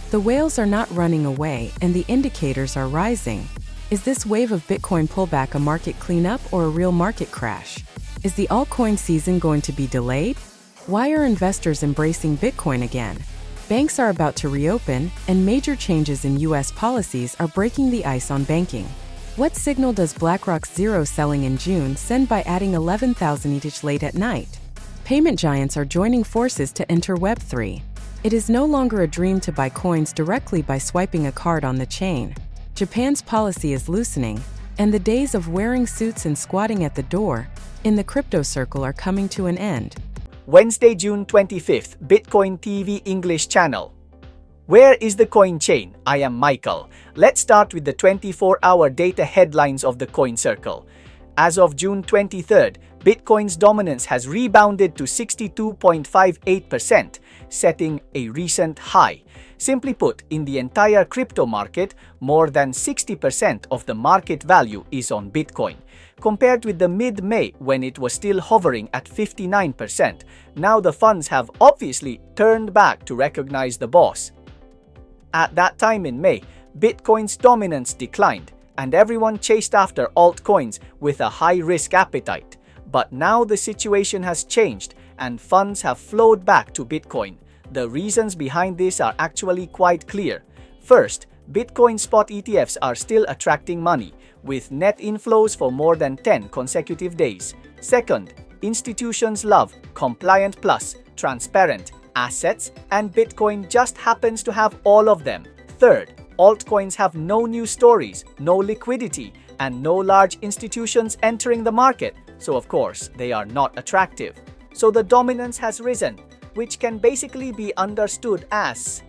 The whales are not running away and the indicators are rising. Is this wave of Bitcoin pullback a market cleanup or a real market crash? Is the altcoin season going to be delayed? Why are investors embracing Bitcoin again? Banks are about to reopen, and major changes in U.S. policies are breaking the ice on banking. What signal does BlackRock's zero selling in June send by adding 11,000 ETH late at night? Payment giants are joining forces to enter Web3. It is no longer a dream to buy coins directly by swiping a card on the chain. Japan's policy is loosening, and the days of wearing suits and squatting at the door in the crypto circle are coming to an end. Wednesday, June 25th, BitcoinTV English channel. Where is the coin chain? I am Michael. Let's start with the 24-hour data headlines of the coin circle. As of June 23rd, Bitcoin's dominance has rebounded to 62.58%, setting a recent high. Simply put, in the entire crypto market, more than 60% of the market value is on Bitcoin. Compared with the mid-May when it was still hovering at 59%, now the funds have obviously turned back to recognize the boss. At that time in May, Bitcoin's dominance declined, and everyone chased after altcoins with a high-risk appetite. But now the situation has changed, and funds have flowed back to Bitcoin. The reasons behind this are actually quite clear. First, Bitcoin spot ETFs are still attracting money, with net inflows for more than 10 consecutive days. Second, institutions love compliant plus transparent assets, and Bitcoin just happens to have all of them. Third, altcoins have no new stories, no liquidity, and no large institutions entering the market, so of course they are not attractive. So the dominance has risen, which can basically be understood as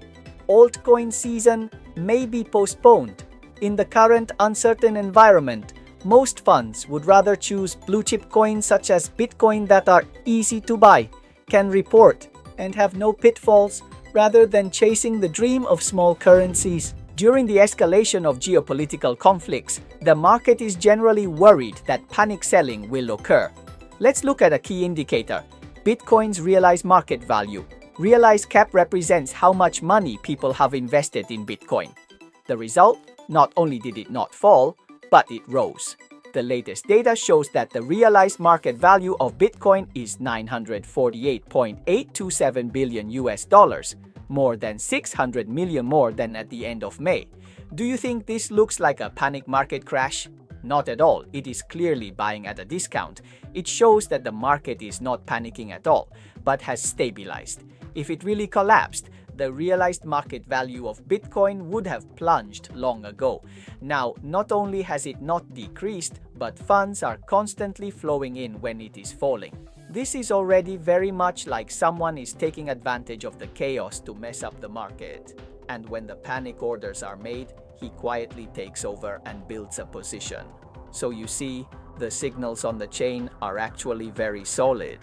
altcoin season may be postponed. In the current uncertain environment, most funds would rather choose blue-chip coins such as Bitcoin that are easy to buy, can report, and have no pitfalls, rather than chasing the dream of small currencies. During the escalation of geopolitical conflicts, the market is generally worried that panic selling will occur. Let's look at a key indicator: Bitcoin's realized market value. Realized cap represents how much money people have invested in Bitcoin. The result? Not only did it not fall, but it rose. The latest data shows that the realized market value of Bitcoin is $948.827 billion, more than 600 million more than at the end of May. Do you think this looks like a panic market crash? Not at all. It is clearly buying at a discount. It shows that the market is not panicking at all, but has stabilized. If it really collapsed, the realized market value of Bitcoin would have plunged long ago. Now, not only has it not decreased, but funds are constantly flowing in when it is falling. This is already very much like someone is taking advantage of the chaos to mess up the market. And when the panic orders are made, he quietly takes over and builds a position. So you see, the signals on the chain are actually very solid.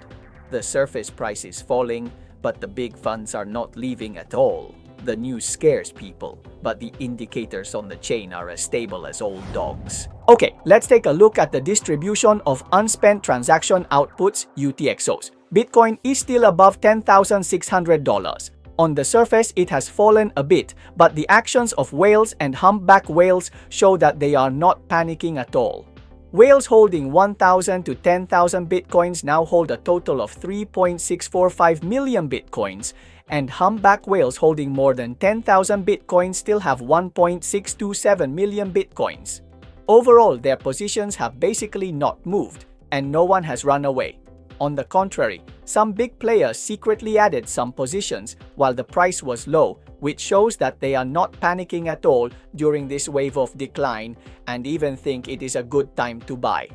The surface price is falling, but the big funds are not leaving at all. The news scares people, but the indicators on the chain are as stable as old dogs. Okay, let's take a look at the distribution of unspent transaction outputs (UTXOs). Bitcoin is still above $10,600. On the surface, it has fallen a bit, but the actions of whales and humpback whales show that they are not panicking at all. Whales holding 1,000 to 10,000 Bitcoins now hold a total of 3.645 million Bitcoins, and humpback whales holding more than 10,000 Bitcoins still have 1.627 million Bitcoins. Overall, their positions have basically not moved, and no one has run away. On the contrary, some big players secretly added some positions while the price was low, which shows that they are not panicking at all during this wave of decline and even think it is a good time to buy.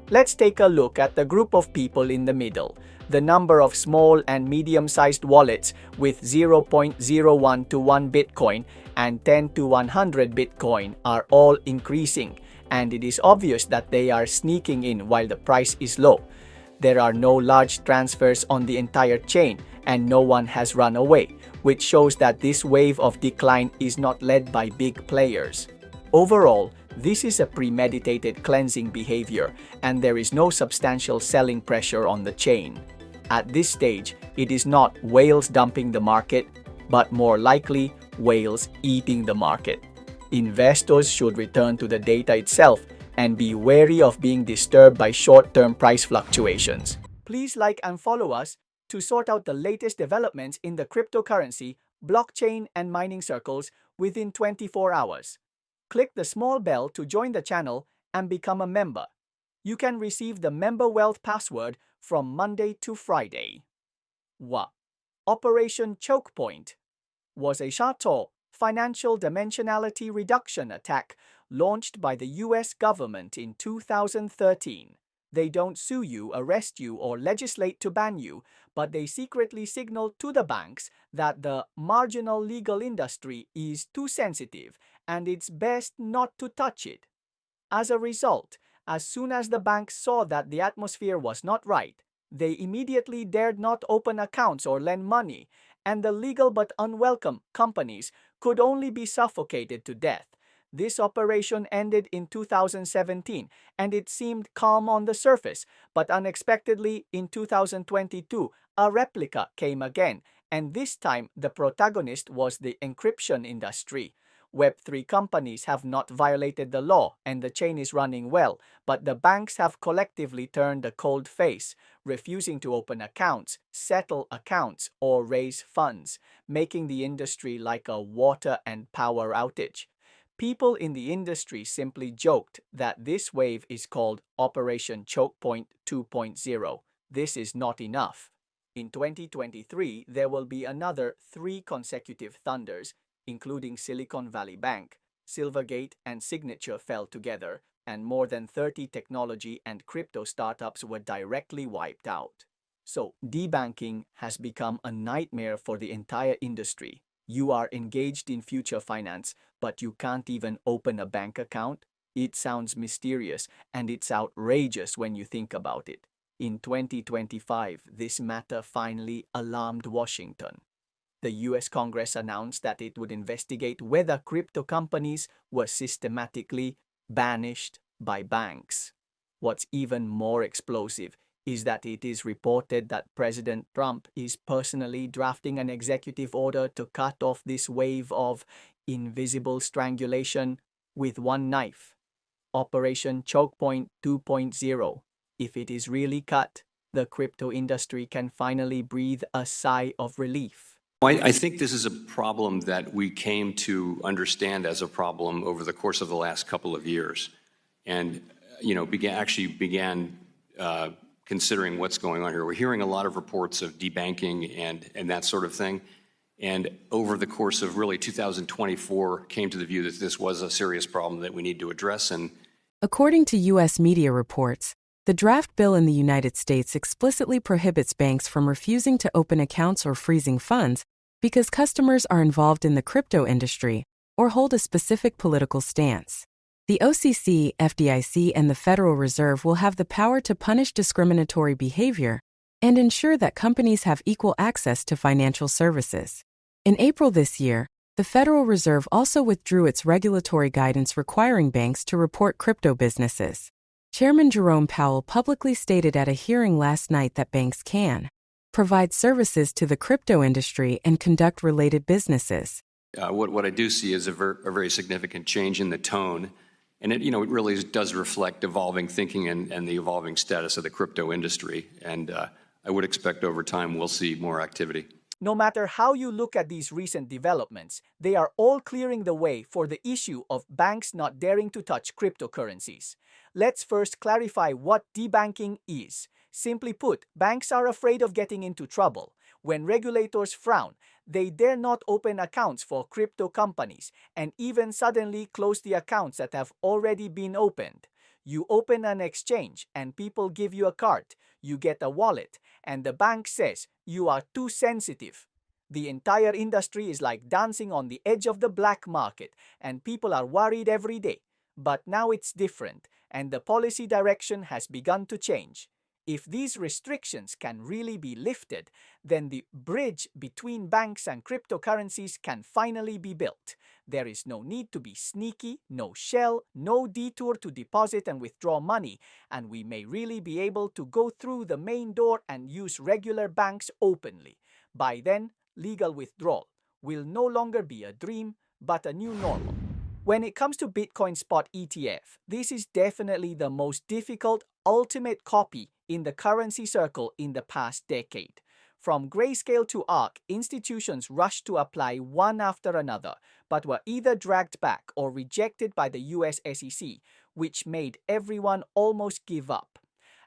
Let's take a look at the group of people in the middle. The number of small and medium-sized wallets with 0.01 to 1 Bitcoin and 10 to 100 Bitcoin are all increasing, and it is obvious that they are sneaking in while the price is low. There are no large transfers on the entire chain, and no one has run away, which shows that this wave of decline is not led by big players. Overall, this is a premeditated cleansing behavior, and there is no substantial selling pressure on the chain. At this stage, it is not whales dumping the market, but more likely whales eating the market. Investors should return to the data itself and be wary of being disturbed by short-term price fluctuations. Please like and follow us to sort out the latest developments in the cryptocurrency, blockchain, and mining circles within 24 hours. Click the small bell to join the channel and become a member. You can receive the Member Wealth password from Monday to Friday. Operation Choke Point was a short-term financial dimensionality reduction attack launched by the US government in 2013. They don't sue you, arrest you, or legislate to ban you, but they secretly signal to the banks that the marginal legal industry is too sensitive and it's best not to touch it. As a result, as soon as the banks saw that the atmosphere was not right, they immediately dared not open accounts or lend money, and the legal but unwelcome companies could only be suffocated to death. This operation ended in 2017, and it seemed calm on the surface, but unexpectedly in 2022, a replica came again, and this time the protagonist was the encryption industry. Web3 companies have not violated the law and the chain is running well, but the banks have collectively turned a cold face, refusing to open accounts, settle accounts, or raise funds, making the industry like a water and power outage. People in the industry simply joked that this wave is called Operation Choke Point 2.0. This is not enough. In 2023, there will be another 3 consecutive thunders, including Silicon Valley Bank, Silvergate, and Signature fell together, and more than 30 technology and crypto startups were directly wiped out. So, debanking has become a nightmare for the entire industry. You are engaged in future finance, but you can't even open a bank account? It sounds mysterious, and it's outrageous when you think about it. In 2025, this matter finally alarmed Washington. The US Congress announced that it would investigate whether crypto companies were systematically banished by banks. What's even more explosive is that it is reported that President Trump is personally drafting an executive order to cut off this wave of invisible strangulation with one knife. Operation Choke Point 2.0. If it is really cut, the crypto industry can finally breathe a sigh of relief. I think this is a problem that we came to understand as a problem over the course of the last couple of years, and began considering what's going on here. We're hearing a lot of reports of debanking and that sort of thing, and over the course of really 2024, came to the view that this was a serious problem that we need to address. And according to U.S. media reports, the draft bill in the United States explicitly prohibits banks from refusing to open accounts or freezing funds because customers are involved in the crypto industry or hold a specific political stance. The OCC, FDIC, and the Federal Reserve will have the power to punish discriminatory behavior and ensure that companies have equal access to financial services. In April this year, the Federal Reserve also withdrew its regulatory guidance requiring banks to report crypto businesses. Chairman Jerome Powell publicly stated at a hearing last night that banks can provide services to the crypto industry and conduct related businesses. What I do see is a very significant change in the tone, and it really does reflect evolving thinking and the evolving status of the crypto industry. And I would expect over time we'll see more activity. No matter how you look at these recent developments, they are all clearing the way for the issue of banks not daring to touch cryptocurrencies. Let's first clarify what debanking is. Simply put, banks are afraid of getting into trouble. When regulators frown, they dare not open accounts for crypto companies and even suddenly close the accounts that have already been opened. You open an exchange and people give you a card, you get a wallet, and the bank says you are too sensitive. The entire industry is like dancing on the edge of the black market, and people are worried every day. But now it's different, and the policy direction has begun to change. If these restrictions can really be lifted, then the bridge between banks and cryptocurrencies can finally be built. There is no need to be sneaky, no shell, no detour to deposit and withdraw money, and we may really be able to go through the main door and use regular banks openly. By then, legal withdrawal will no longer be a dream, but a new normal. When it comes to Bitcoin spot ETF, this is definitely the most difficult ultimate copy in the currency circle in the past decade. From Grayscale to ARK, institutions rushed to apply one after another, but were either dragged back or rejected by the US SEC, which made everyone almost give up.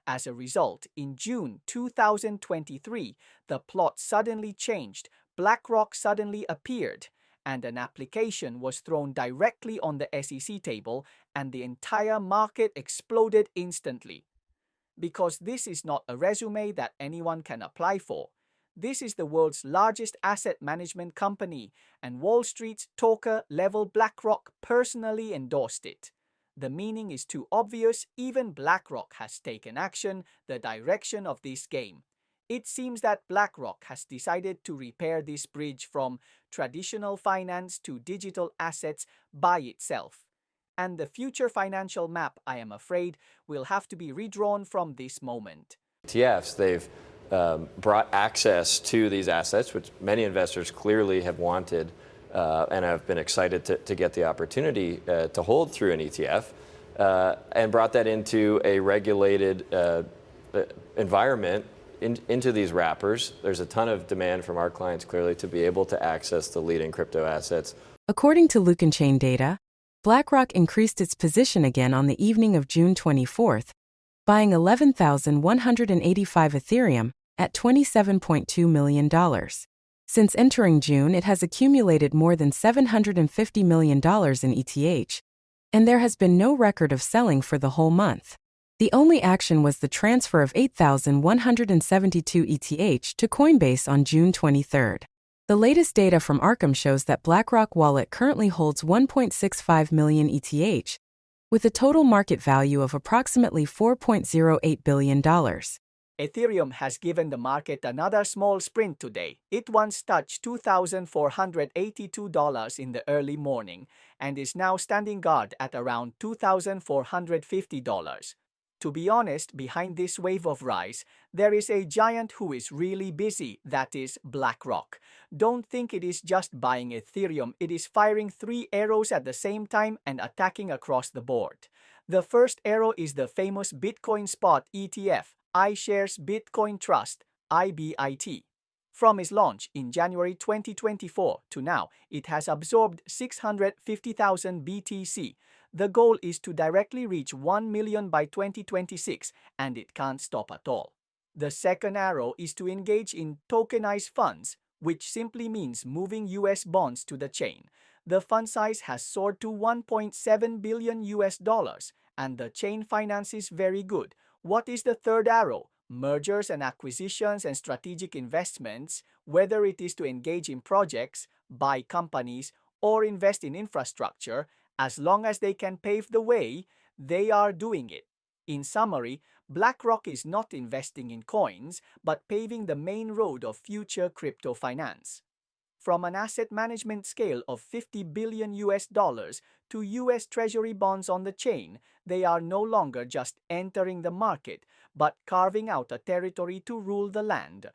As a result, in June 2023, the plot suddenly changed, BlackRock suddenly appeared, and an application was thrown directly on the SEC table, and the entire market exploded instantly. Because this is not a resume that anyone can apply for. This is the world's largest asset management company, and Wall Street's talker-level BlackRock personally endorsed it. The meaning is too obvious, even BlackRock has taken action, the direction of this game. It seems that BlackRock has decided to repair this bridge from traditional finance to digital assets by itself. And the future financial map, I am afraid, will have to be redrawn from this moment. ETFs, they've brought access to these assets, which many investors clearly have wanted and have been excited to get the opportunity to hold through an ETF, and brought that into a regulated environment into these wrappers. There's a ton of demand from our clients clearly to be able to access the leading crypto assets. According to Chain data, BlackRock increased its position again on the evening of June 24th, buying 11,185 Ethereum at $27.2 million. Since entering June, it has accumulated more than $750 million in ETH, and there has been no record of selling for the whole month. The only action was the transfer of 8,172 ETH to Coinbase on June 23rd. The latest data from Arkham shows that BlackRock Wallet currently holds 1.65 million ETH, with a total market value of approximately $4.08 billion. Ethereum has given the market another small sprint today. It once touched $2,482 in the early morning and is now standing guard at around $2,450. To be honest, behind this wave of rise, there is a giant who is really busy, that is BlackRock. Don't think it is just buying Ethereum, it is firing 3 arrows at the same time and attacking across the board. The first arrow is the famous Bitcoin spot ETF, iShares Bitcoin Trust, IBIT. From its launch in January 2024 to now, it has absorbed 650,000 BTC. The goal is to directly reach 1 million by 2026, and it can't stop at all. The second arrow is to engage in tokenized funds, which simply means moving US bonds to the chain. The fund size has soared to $1.7 billion, and the chain finance is very good. What is the third arrow? Mergers and acquisitions and strategic investments, whether it is to engage in projects, buy companies, or invest in infrastructure, as long as they can pave the way, they are doing it. In summary, BlackRock is not investing in coins, but paving the main road of future crypto finance. From an asset management scale of $50 billion to US Treasury bonds on the chain, they are no longer just entering the market, but carving out a territory to rule the land.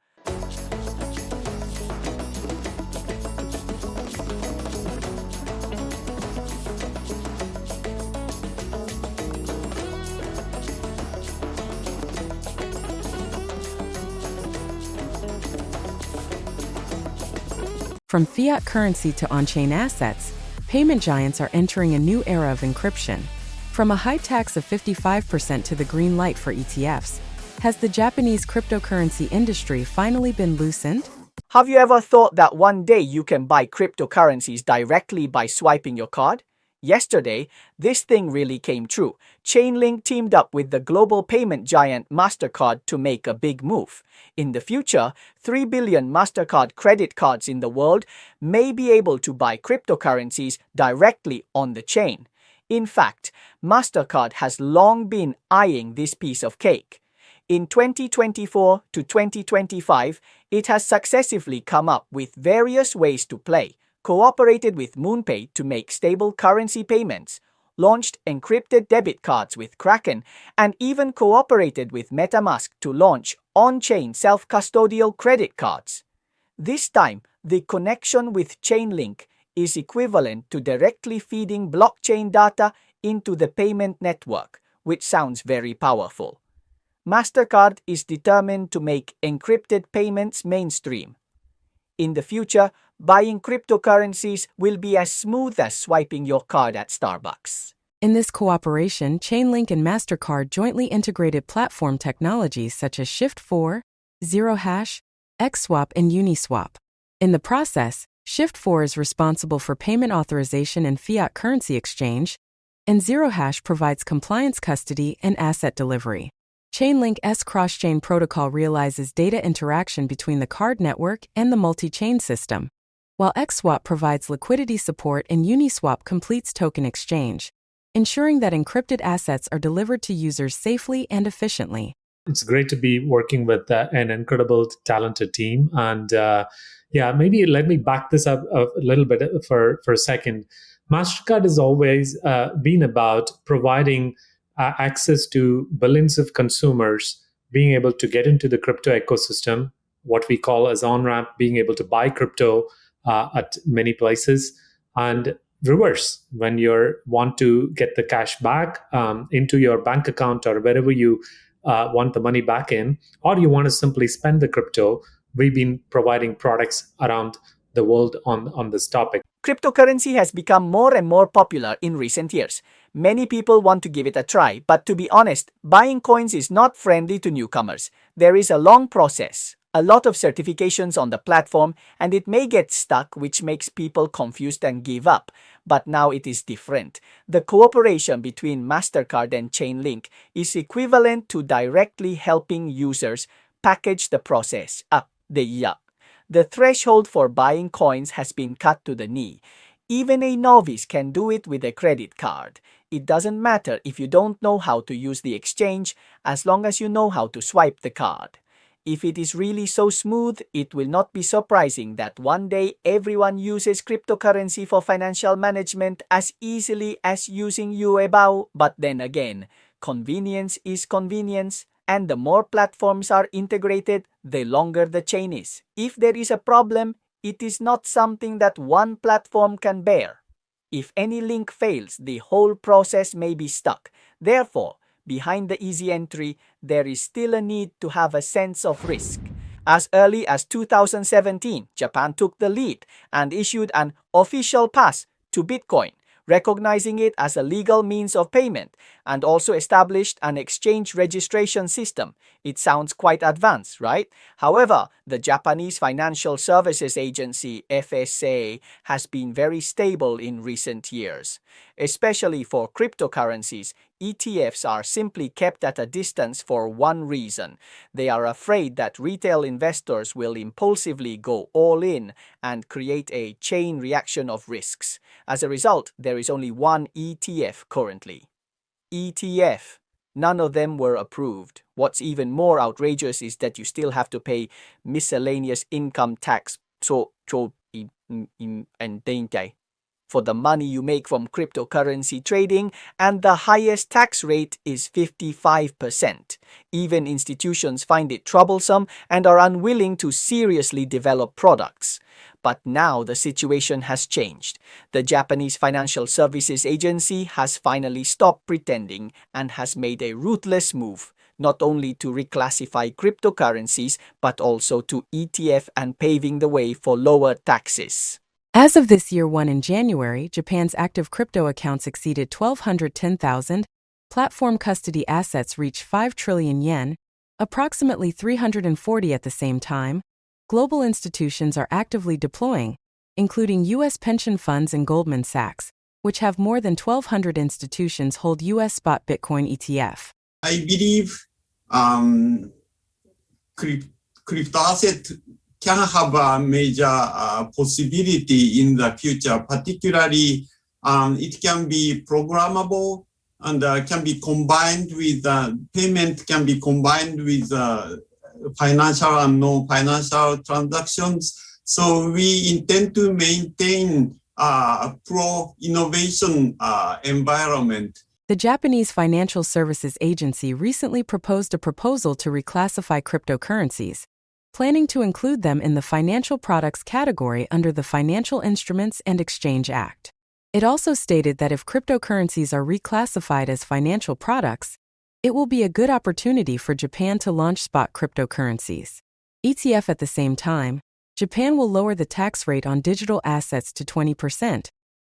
From fiat currency to on-chain assets, payment giants are entering a new era of encryption. From a high tax of 55% to the green light for ETFs, has the Japanese cryptocurrency industry finally been loosened? Have you ever thought that one day you can buy cryptocurrencies directly by swiping your card? Yesterday, this thing really came true. Chainlink teamed up with the global payment giant Mastercard to make a big move. In the future, 3 billion Mastercard credit cards in the world may be able to buy cryptocurrencies directly on the chain. In fact, Mastercard has long been eyeing this piece of cake. In 2024 to 2025, it has successively come up with various ways to play, cooperated with MoonPay to make stable currency payments, launched encrypted debit cards with Kraken, and even cooperated with MetaMask to launch on-chain self-custodial credit cards. This time, The connection with Chainlink is equivalent to directly feeding blockchain data into the payment network, which sounds very powerful. Mastercard is determined to make encrypted payments mainstream. In the future, buying cryptocurrencies will be as smooth as swiping your card at Starbucks. In this cooperation, Chainlink and Mastercard jointly integrated platform technologies such as Shift4, Zerohash, XSwap, and Uniswap. In the process, Shift4 is responsible for payment authorization and fiat currency exchange, and Zerohash provides compliance custody and asset delivery. Chainlink's cross-chain protocol realizes data interaction between the card network and the multi-chain system, while XSwap provides liquidity support and Uniswap completes token exchange, ensuring that encrypted assets are delivered to users safely and efficiently. It's great to be working with an incredible, talented team. And maybe let me back this up a little bit for a second. MasterCard has always been about providing access to billions of consumers being able to get into the crypto ecosystem, what we call as on-ramp, being able to buy crypto at many places, and reverse, when you want to get the cash back into your bank account or wherever you want the money back in, or you want to simply spend the crypto. We've been providing products around the world on this topic. Cryptocurrency has become more and more popular in recent years. Many people want to give it a try, but to be honest, buying coins is not friendly to newcomers. There is a long process, a lot of certifications on the platform, and it may get stuck, which makes people confused and give up. But now it is different. The cooperation between Mastercard and Chainlink is equivalent to directly helping users package the process up. The threshold for buying coins has been cut to the knee. Even a novice can do it with a credit card. It doesn't matter if you don't know how to use the exchange, as long as you know how to swipe the card. If it is really so smooth, it will not be surprising that one day everyone uses cryptocurrency for financial management as easily as using Yuebao. But then again, convenience is convenience, and the more platforms are integrated, the longer the chain is. If there is a problem, it is not something that one platform can bear. If any link fails, the whole process may be stuck. Therefore, behind the easy entry, there is still a need to have a sense of risk. As early as 2017, Japan took the lead and issued an official pass to Bitcoin, recognizing it as a legal means of payment, and also established an exchange registration system. It sounds quite advanced, right? However, the Japanese Financial Services Agency, FSA, has been very stable in recent years. Especially for cryptocurrencies, ETFs are simply kept at a distance for one reason. They are afraid that retail investors will impulsively go all in and create a chain reaction of risks. As a result, there is only one ETF currently. ETF. None of them were approved. What's even more outrageous is that you still have to pay miscellaneous income tax for the money you make from cryptocurrency trading, and the highest tax rate is 55%. Even institutions find it troublesome and are unwilling to seriously develop products. But now the situation has changed. The Japanese Financial Services Agency has finally stopped pretending and has made a ruthless move, not only to reclassify cryptocurrencies, but also to ETF and paving the way for lower taxes. As of this year 1 in January, Japan's active crypto accounts exceeded 1,210,000, platform custody assets reached 5 trillion yen, approximately 340 at the same time. Global institutions are actively deploying, including U.S. pension funds and Goldman Sachs, which have more than 1,200 institutions hold U.S. spot Bitcoin ETF. I believe crypto asset can have a major possibility in the future. Particularly, it can be programmable and can be combined with payment, can be combined with financial and non-financial transactions. So we intend to maintain a pro-innovation environment. The Japanese Financial Services Agency recently proposed a proposal to reclassify cryptocurrencies, planning to include them in the financial products category under the Financial Instruments and Exchange Act. It also stated that if cryptocurrencies are reclassified as financial products, it will be a good opportunity for Japan to launch spot cryptocurrencies. ETF at the same time, Japan will lower the tax rate on digital assets to 20%,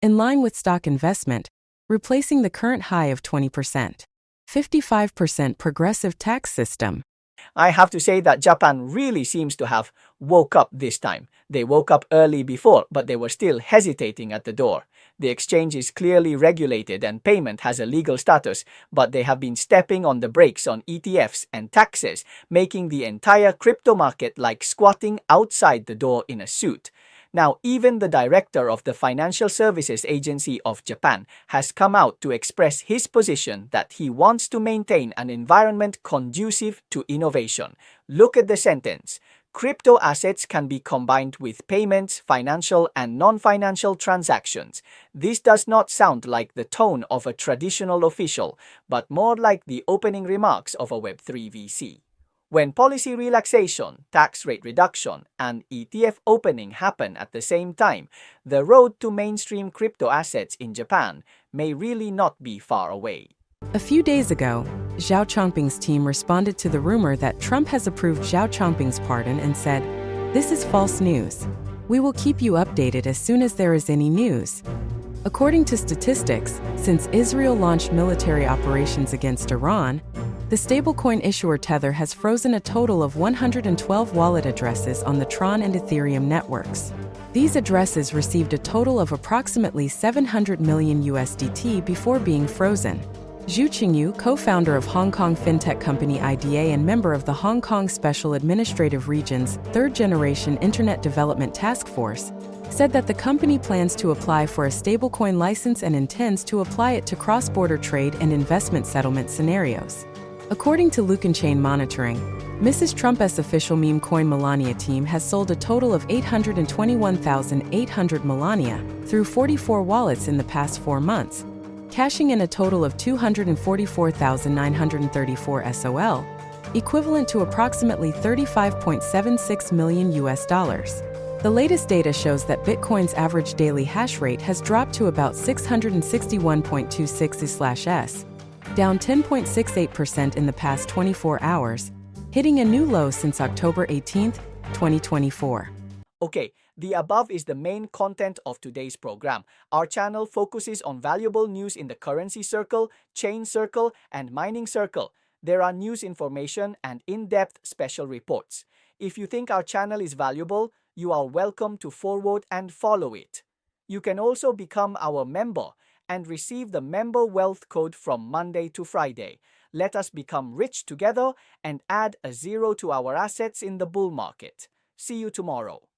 in line with stock investment, replacing the current high of 20%. 55% progressive tax system. I have to say that Japan really seems to have woke up this time. They woke up early before, but they were still hesitating at the door. The exchange is clearly regulated and payment has a legal status, but they have been stepping on the brakes on ETFs and taxes, making the entire crypto market like squatting outside the door in a suit. Now, even the director of the Financial Services Agency of Japan has come out to express his position that he wants to maintain an environment conducive to innovation. Look at the sentence. Crypto assets can be combined with payments, financial and non-financial transactions. This does not sound like the tone of a traditional official, but more like the opening remarks of a Web3 VC. When policy relaxation, tax rate reduction, and ETF opening happen at the same time, the road to mainstream crypto assets in Japan may really not be far away. A few days ago, Xiao Changping's team responded to the rumor that Trump has approved Xiao Changping's pardon and said, "This is false news. We will keep you updated as soon as there is any news." According to statistics, since Israel launched military operations against Iran, the stablecoin issuer Tether has frozen a total of 112 wallet addresses on the Tron and Ethereum networks. These addresses received a total of approximately 700 million USDT before being frozen. Zhu Qingyu, co-founder of Hong Kong fintech company IDA and member of the Hong Kong Special Administrative Region's third-generation Internet Development Task Force, said that the company plans to apply for a stablecoin license and intends to apply it to cross-border trade and investment settlement scenarios. According to Lucan Chain Monitoring, Mrs. Trump's official meme coin Melania team has sold a total of 821,800 Melania through 44 wallets in the past 4 months, cashing in a total of 244,934 SOL, equivalent to approximately 35.76 million US dollars. The latest data shows that Bitcoin's average daily hash rate has dropped to about 661.26 down 10.68% in the past 24 hours, hitting a new low since October 18, 2024. Okay, the above is the main content of today's program. Our channel focuses on valuable news in the currency circle, chain circle, and mining circle. There are news information and in-depth special reports. If you think our channel is valuable, you are welcome to forward and follow it. You can also become our member and receive the member wealth code from Monday to Friday. Let us become rich together and add a zero to our assets in the bull market. See you tomorrow.